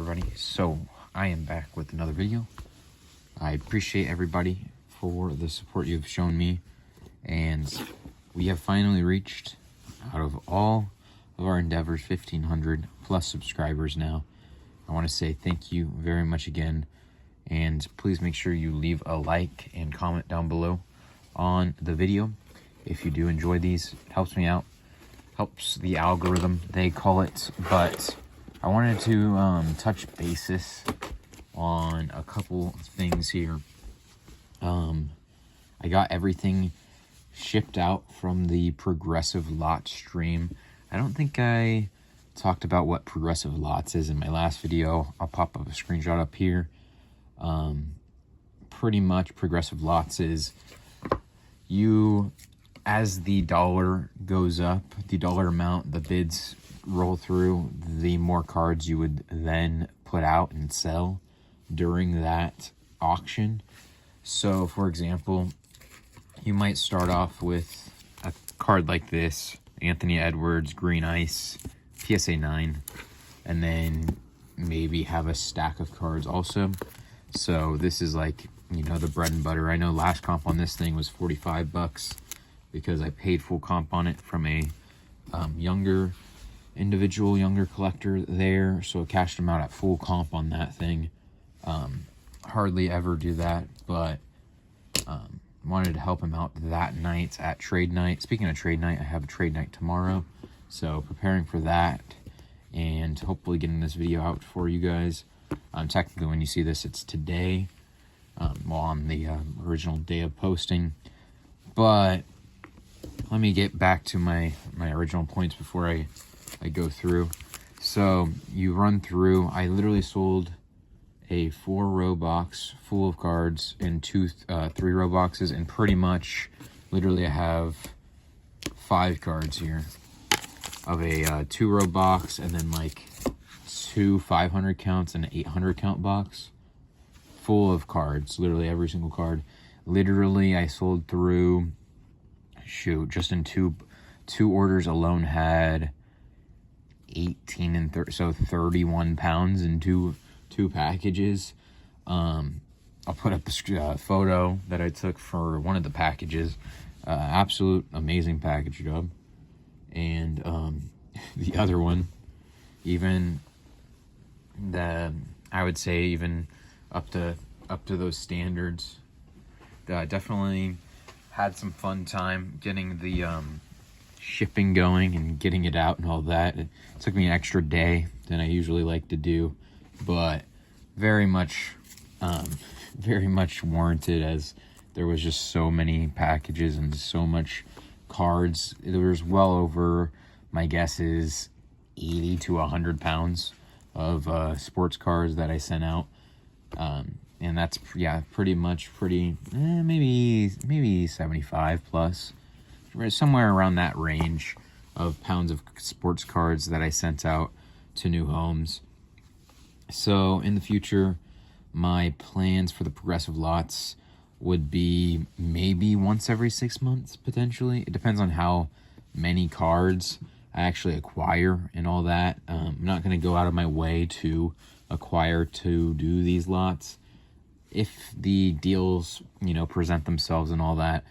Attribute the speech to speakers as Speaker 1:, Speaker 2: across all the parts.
Speaker 1: everybody. So I am back with another video. I appreciate everybody for the support you've shown me, and we have finally reached, out of all of our endeavors, 1,500 plus subscribers now. I want to say thank you very much again, and please make sure you leave a like and comment down below on the video if you do enjoy these. It helps me out, helps the algorithm, they call it. But I wanted to touch basis on a couple things here. I got everything shipped out from the progressive lot stream. I don't think I talked about what progressive lots is in my last video. I'll pop up a screenshot up here. Pretty much progressive lots is you, as the dollar goes up, the dollar amount the bids roll through, the more cards you would then put out and sell during that auction. So for example, you might start off with a card like this, Anthony Edwards, Green Ice, PSA 9, and then maybe have a stack of cards also. So this is like, you know, the bread and butter. I know last comp on this thing was 45 bucks because I paid full comp on it from a younger collector there. So I cashed him out at full comp on that thing. Hardly ever do that, but wanted to help him out that night at trade night. Speaking of trade night, I have a trade night tomorrow, so preparing for that and hopefully getting this video out for you guys. Technically when you see this, it's today, well, on the original day of posting. But let me get back to my original points before I go through. So you run through, I literally sold a 4-row box full of cards and 3-row boxes, and pretty much literally I have 5 cards here of a 2-row box, and then like 2 500 counts and an 800 count box full of cards, literally every single card. Literally I sold through, shoot, just in two orders alone had 18 and 30, so 31 pounds in two packages. I'll put up the photo that I took for one of the packages. Absolute amazing package job. And the other one, even I would say even up to those standards. Definitely had some fun time getting the shipping going and getting it out and all that. It took me an extra day than I usually like to do, but very much warranted, as there was just so many packages and so much cards. There was well over, my guess is 80 to 100 pounds of sports cards that I sent out, and that's, yeah, maybe 75 plus, somewhere around that range of pounds of sports cards that I sent out to new homes. So in the future, my plans for the progressive lots would be maybe once every 6 months, potentially. It depends on how many cards I actually acquire and all that. I'm not going to go out of my way to acquire to do these lots. If the deals, you know, present themselves and all that,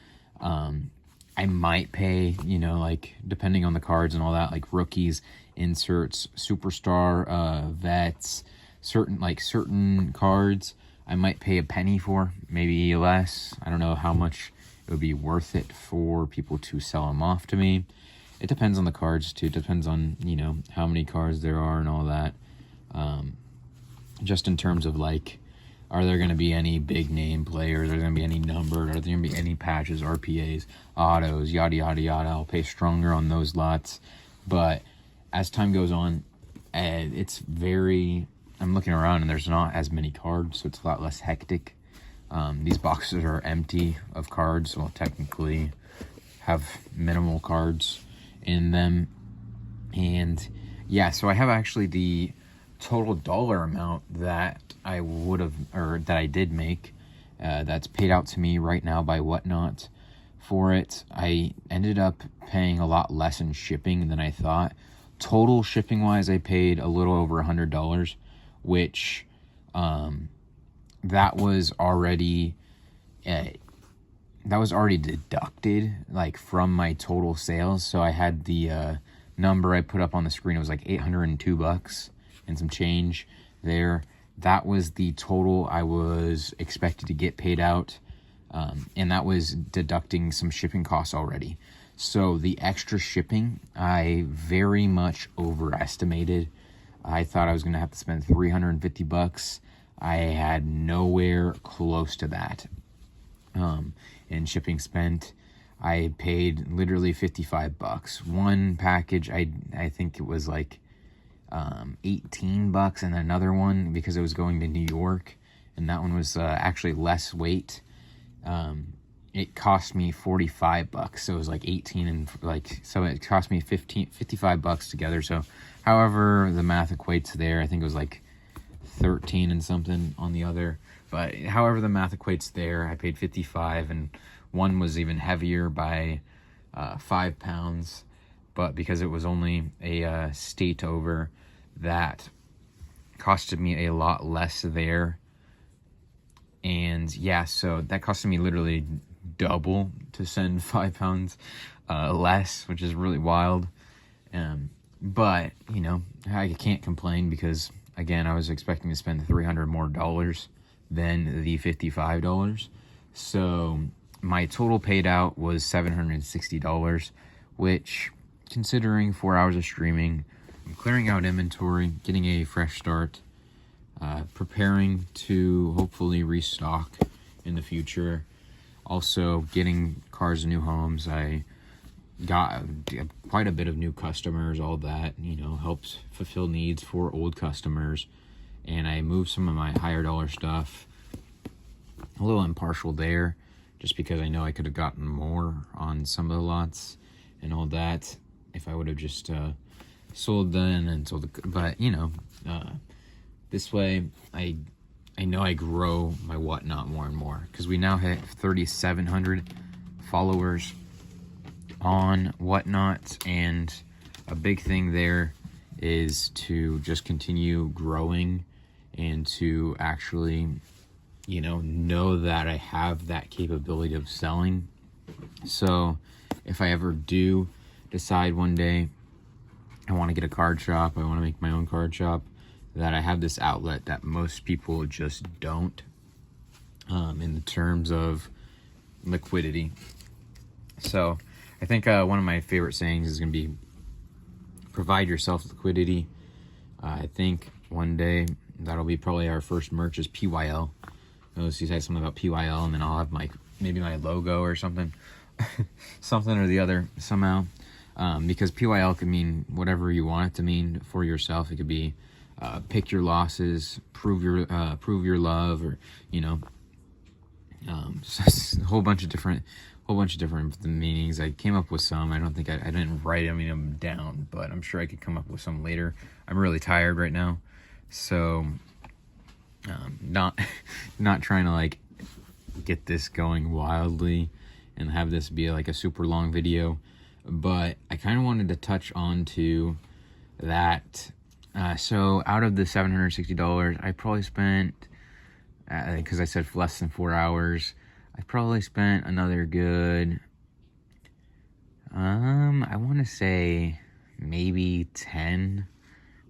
Speaker 1: I might pay, you know, like depending on the cards and all that, like rookies, inserts, superstar, vets, certain cards I might pay a penny for, maybe less. I don't know how much it would be worth it for people to sell them off to me. It depends on the cards too. It depends on, you know, how many cards there are and all that. Just in terms of like, are there going to be any big name players? Are there going to be any numbered? Are there going to be any patches, RPAs, autos, yada, yada, yada? I'll pay stronger on those lots. But as time goes on, it's very, I'm looking around and there's not as many cards, so it's a lot less hectic. These boxes are empty of cards, so I'll technically have minimal cards in them. And yeah, so I have actually the total dollar amount that I would have, or that I did make, that's paid out to me right now by Whatnot for it. I ended up paying a lot less in shipping than I thought. Total shipping wise, I paid a little over $100, which that was already deducted like from my total sales. So I had the number I put up on the screen. It was like $802 and some change there. That was the total I was expected to get paid out, and that was deducting some shipping costs already. So the extra shipping, I very much overestimated. I thought I was going to have to spend $350. I had nowhere close to that in shipping spent. I paid literally $55. One package, I think it was like $18, and another one, because it was going to New York, and that one was actually less weight. It cost me $45, so it was like 18 and like, so it cost me $55 together. So however the math equates there, I think it was like 13 and something on the other, but however the math equates there, I paid 55, and one was even heavier by 5 pounds, but because it was only a state over, that costed me a lot less there. And yeah, so that costed me literally double to send 5 pounds less, which is really wild. But you know, I can't complain, because again, I was expecting to spend $300 more than the $55. So my total paid out was $760, which, considering 4 hours of streaming, I'm clearing out inventory, getting a fresh start, preparing to hopefully restock in the future. Also getting cars and new homes. I got quite a bit of new customers, all that, you know, helps fulfill needs for old customers. And I moved some of my higher dollar stuff. A little impartial there, just because I know I could have gotten more on some of the lots and all that if I would have just sold then and sold the, but you know, this way I know I grow my whatnot more and more, because we now hit 3,700 followers on whatnot, and a big thing there is to just continue growing and to actually, you know that I have that capability of selling. So if I ever do decide one day I want to get a card shop, I want to make my own card shop, that I have this outlet that most people just don't, in the terms of liquidity. So I think one of my favorite sayings is going to be, provide yourself liquidity. I think one day that'll be probably our first merch is PYL. Notice he said something about PYL, and then I'll have maybe my logo or something, something or the other somehow. Because PYL could mean whatever you want it to mean for yourself. It could be pick your losses, prove your love, or you know, a whole bunch of different meanings. I came up with some. I don't think I didn't write any of them down, but I'm sure I could come up with some later. I'm really tired right now, so not trying to like get this going wildly and have this be like a super long video, but I kind of wanted to touch on to that. So out of the $760, I probably spent, because I said less than 4 hours, I probably spent another good, I want to say maybe 10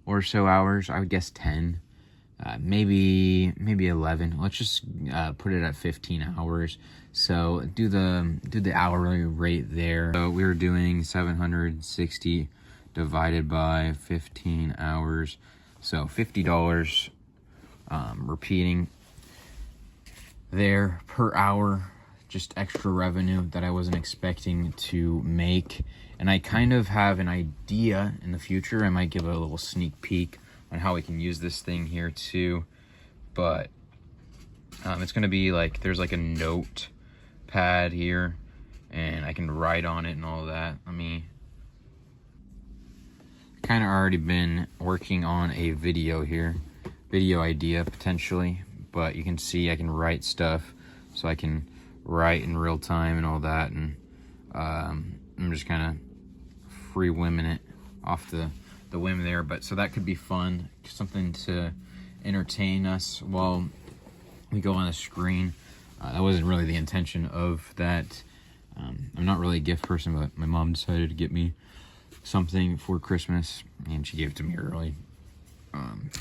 Speaker 1: or so hours. I would guess 10, maybe 11. Let's just put it at 15 hours. So do the hourly rate there. So we were doing 760 divided by 15 hours. So $50 repeating there per hour, just extra revenue that I wasn't expecting to make. And I kind of have an idea in the future. I might give a little sneak peek on how we can use this thing here too, but it's going to be like, there's like a note pad here and I can write on it and all that. Let me, kind of already been working on a video idea potentially, but you can see I can write stuff, so I can write in real time and all that, and I'm just kind of free whimming it off the whim there. But so that could be fun, something to entertain us while we go on the screen. That wasn't really the intention of that. I'm not really a gift person, but my mom decided to get me something for Christmas, and she gave it to me early.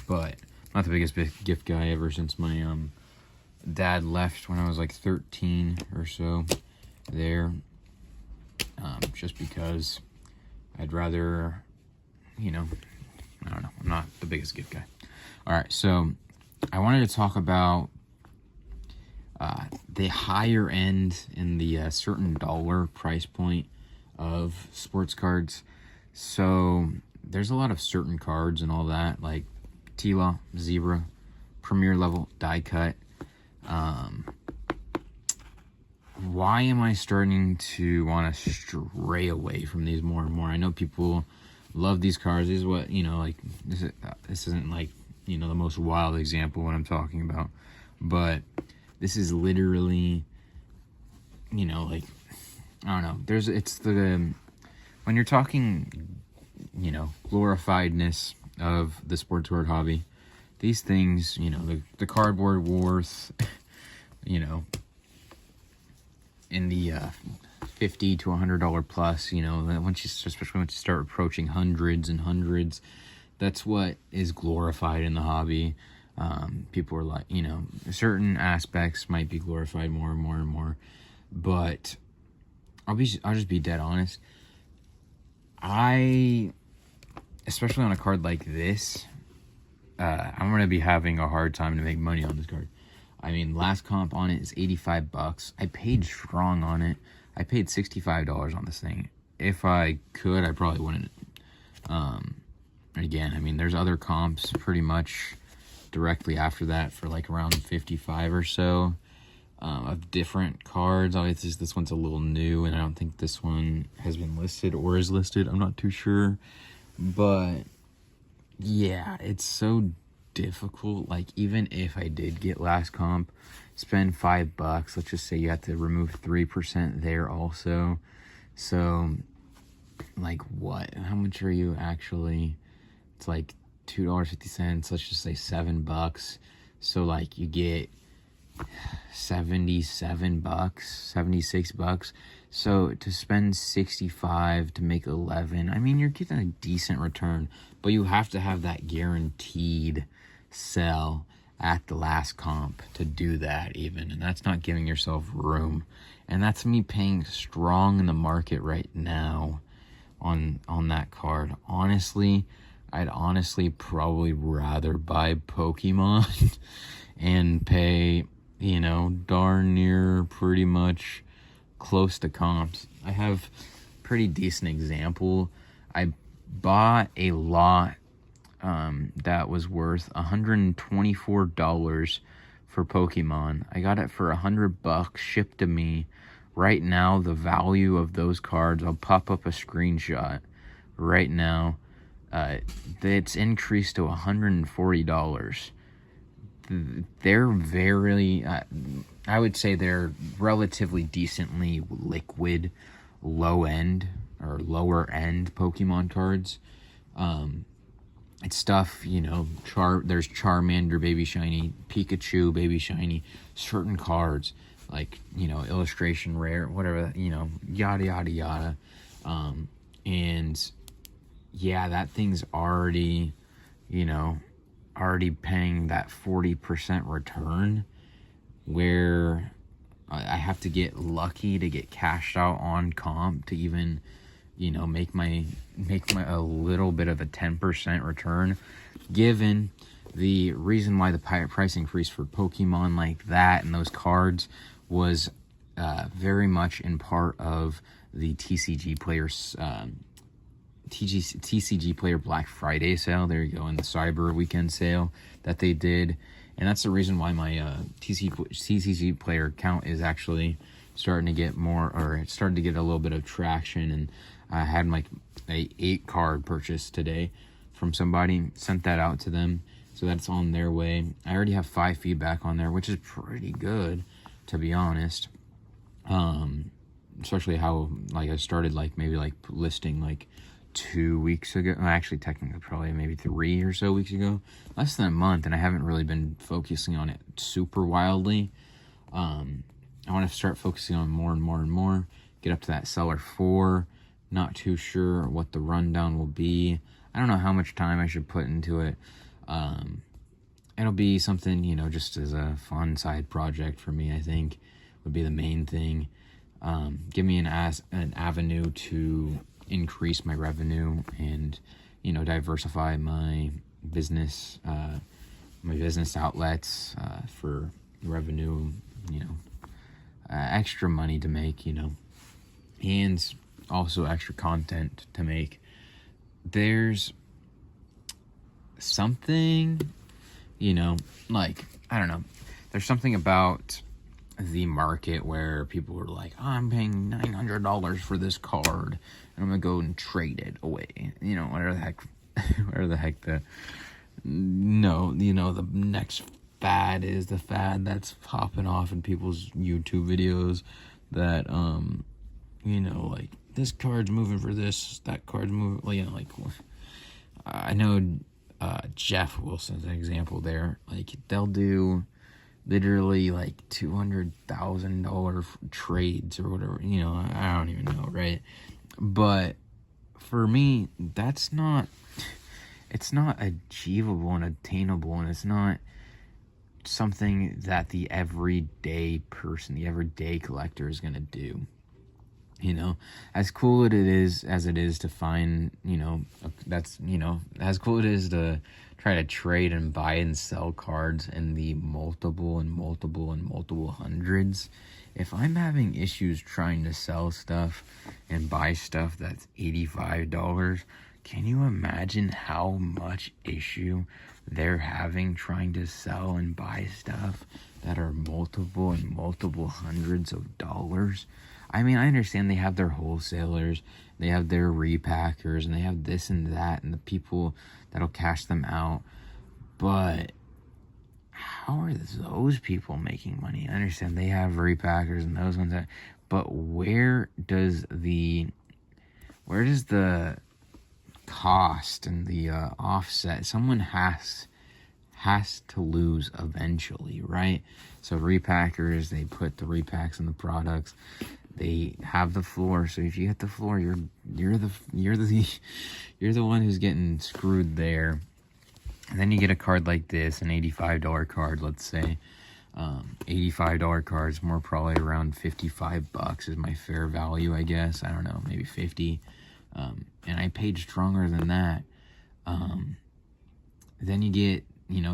Speaker 1: But not the biggest gift guy ever since my dad left when I was like 13 or so there. Just because I'd rather, I don't know, I'm not the biggest gift guy. All right, so I wanted to talk about the higher end in the certain dollar price point of sports cards. So there's a lot of certain cards and all that, like Tila, Zebra, Premier Level, Die Cut. Why am I starting to want to stray away from these more and more? I know people love these cards. This is what, this isn't like, the most wild example of what I'm talking about. But this is literally, like, I don't know. When you're talking, glorifiedness of the sports card hobby, these things, the cardboard worth, in the $50 to $100 plus, especially once you start approaching hundreds and hundreds, that's what is glorified in the hobby. People are like, certain aspects might be glorified more and more and more, but I'll just be dead honest. Especially on a card like this, I'm gonna be having a hard time to make money on this card. I mean, last comp on it is $85. I paid strong on it. I paid $65 on this thing. If I could, I probably wouldn't. Again, I mean, there's other comps pretty much directly after that for like around 55 or so of different cards. Obviously, this one's a little new, and I don't think this one has been listed or is listed. I'm not too sure. But yeah, it's so difficult. Like, even if I did get last comp, spend $5, let's just say you have to remove 3% there also. So like, what, how much are you actually? It's like $2.50. Let's just say $7. So like, you get $77, $76. So to spend 65 to make 11, I mean, you're getting a decent return, but you have to have that guaranteed sell at the last comp to do that even, and that's not giving yourself room. And that's me paying strong in the market right now on that card. Honestly, I'd probably rather buy Pokemon and pay, darn near pretty much close to comps. I have pretty decent example. I bought a lot that was worth $124 for Pokemon. I got it for $100 shipped to me. Right now, the value of those cards, I'll pop up a screenshot right now. It's increased to $140. They're very, I would say they're relatively decently liquid, low end or lower end Pokemon cards. It's stuff, there's Charmander Baby Shiny, Pikachu Baby Shiny, certain cards like, illustration rare, whatever, yada, yada, yada. And yeah, that thing's already, already paying that 40% return, where I have to get lucky to get cashed out on comp to even, make a little bit of a 10% return, given the reason why the price increase for Pokemon like that and those cards was very much in part of the TCG players TCG player Black Friday sale. There you go, in the Cyber Weekend sale that they did. And that's the reason why my TCG player count is actually starting to get more, or it started to get a little bit of traction. And I had like a 8 card purchase today from somebody, sent that out to them, so that's on their way. I already have 5 feedback on there, which is pretty good, to be honest. Especially how, like, I started like maybe like listing like 2 weeks ago. Well, actually, technically, probably maybe 3 or so weeks ago. Less than a month, and I haven't really been focusing on it super wildly. I want to start focusing on more and more and more. Get up to that seller 4. Not too sure what the rundown will be. I don't know how much time I should put into it. It'll be something, just as a fun side project for me, I think, would be the main thing. Give me an avenue to increase my revenue and, diversify my business outlets for revenue, extra money to make, and also extra content to make. There's something, I don't know. There's something about the market where people are like, I'm paying $900 for this card, and I'm gonna go and trade it away. Whatever the heck the next fad is, the fad that's popping off in people's YouTube videos that, like, this card's moving for this, that card's moving, I know Jeff Wilson's an example there. Like, they'll do literally like $200,000 trades or whatever, I don't even know, right? But for me, it's not achievable and attainable, and it's not something that the everyday person, the everyday collector is going to do. As cool as it is to find, as cool it is to try to trade and buy and sell cards in the multiple hundreds. If I'm having issues trying to sell stuff and buy stuff that's $85, can you imagine how much issue they're having trying to sell and buy stuff that are multiple hundreds of dollars? I mean, I understand they have their wholesalers, they have their repackers, and they have this and that, and the people that'll cash them out. But how are those people making money? I understand they have repackers and those ones but where does the cost and the offset? Someone has to lose eventually, right? So repackers, they put the repacks in the products. They have the floor, so if you hit the floor, you're the one who's getting screwed there. And then you get a card like this, an $85 card, let's say. $85 cards, more probably around $55 is my fair value, I guess. I don't know, maybe 50. And I paid stronger than that. Then you get,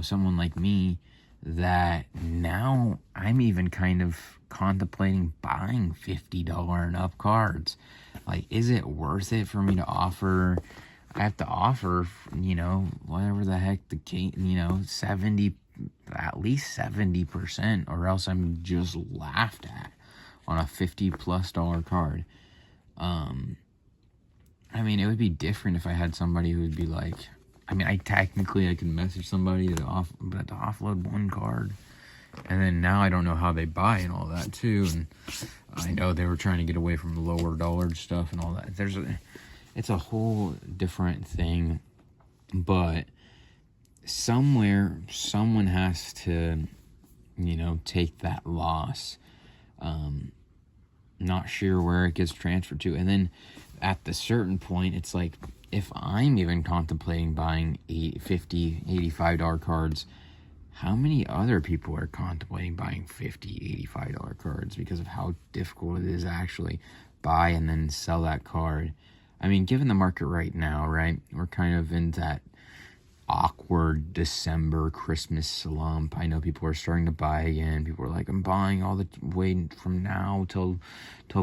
Speaker 1: someone like me that now I'm even kind of contemplating buying $50 and up cards. Like, is it worth it for me to offer? I have to offer, whatever the heck 70, at least 70%, or else I'm just laughed at on a $50+ card. I mean, it would be different if I had somebody who would be like, I could message somebody to offload one card. And then now I don't know how they buy and all that too. And I know they were trying to get away from the lower dollar stuff and all that. It's a whole different thing. But somewhere, someone has to, take that loss. Not sure where it gets transferred to. And then at the certain point, it's like, if I'm even contemplating buying $50, $85 cards, how many other people are contemplating buying $50, $85 cards because of how difficult it is to actually buy and then sell that card? I mean, given the market right now, right, we're kind of in that awkward December Christmas slump. I know people are starting to buy again. People are like, I'm buying all the way from now till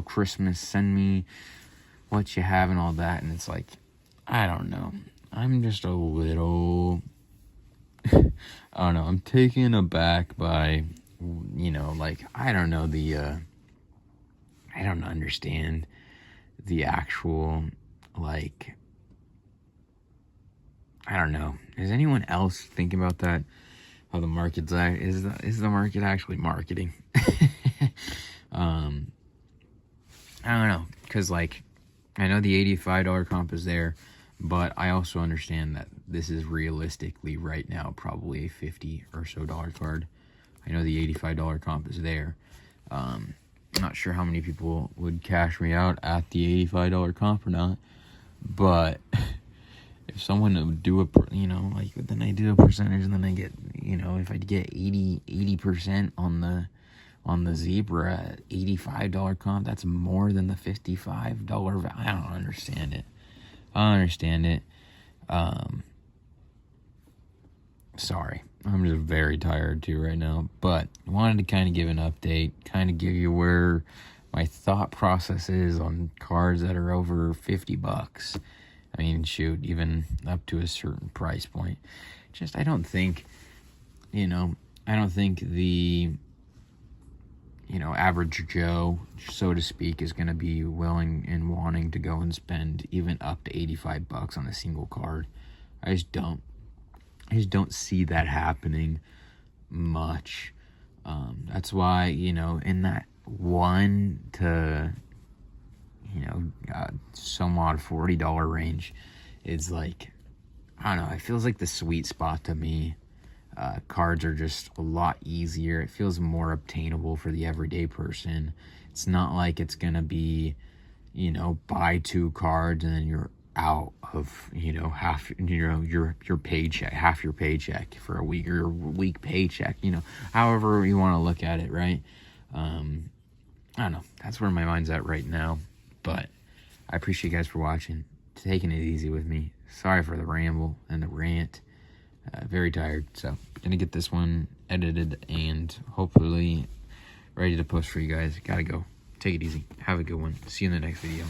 Speaker 1: Christmas. Send me what you have and all that. And it's like, I don't know. I'm just a little, I don't know. I'm taken aback by, I don't know I don't understand the actual, I don't know. Is anyone else thinking about that? How the market's is the market actually marketing? I don't know, because I know the $85 comp is there. But I also understand that this is realistically right now probably a $50 or so card. I know the $85 comp is there. Not sure how many people would cash me out at the $85 comp or not, but if someone would do like then I do a percentage and then I get, if I get 80% on the zebra at $85 comp, that's more than the $55 value. I don't understand it. Sorry, I'm just very tired too right now, but I wanted to kind of give an update, kind of give you where my thought process is on cards that are over $50. I mean, shoot, even up to a certain price point. I don't think the, average Joe, so to speak, is going to be willing and wanting to go and spend even up to $85 on a single card. I just don't see that happening much. That's why, in that 1 to, somewhat $40 range, it's like, I don't know, it feels like the sweet spot to me. Cards are just a lot easier. It feels more obtainable for the everyday person. It's not like it's going to be, buy 2 cards and then you're out of, half, your paycheck, half your paycheck for a week, or your week paycheck, however you want to look at it, right? I don't know. That's where my mind's at right now. But I appreciate you guys for watching, taking it easy with me. Sorry for the ramble and the rant. Very tired, so gonna get this one edited and hopefully ready to post for you guys. Gotta go. Take it easy. Have a good one. See you in the next video.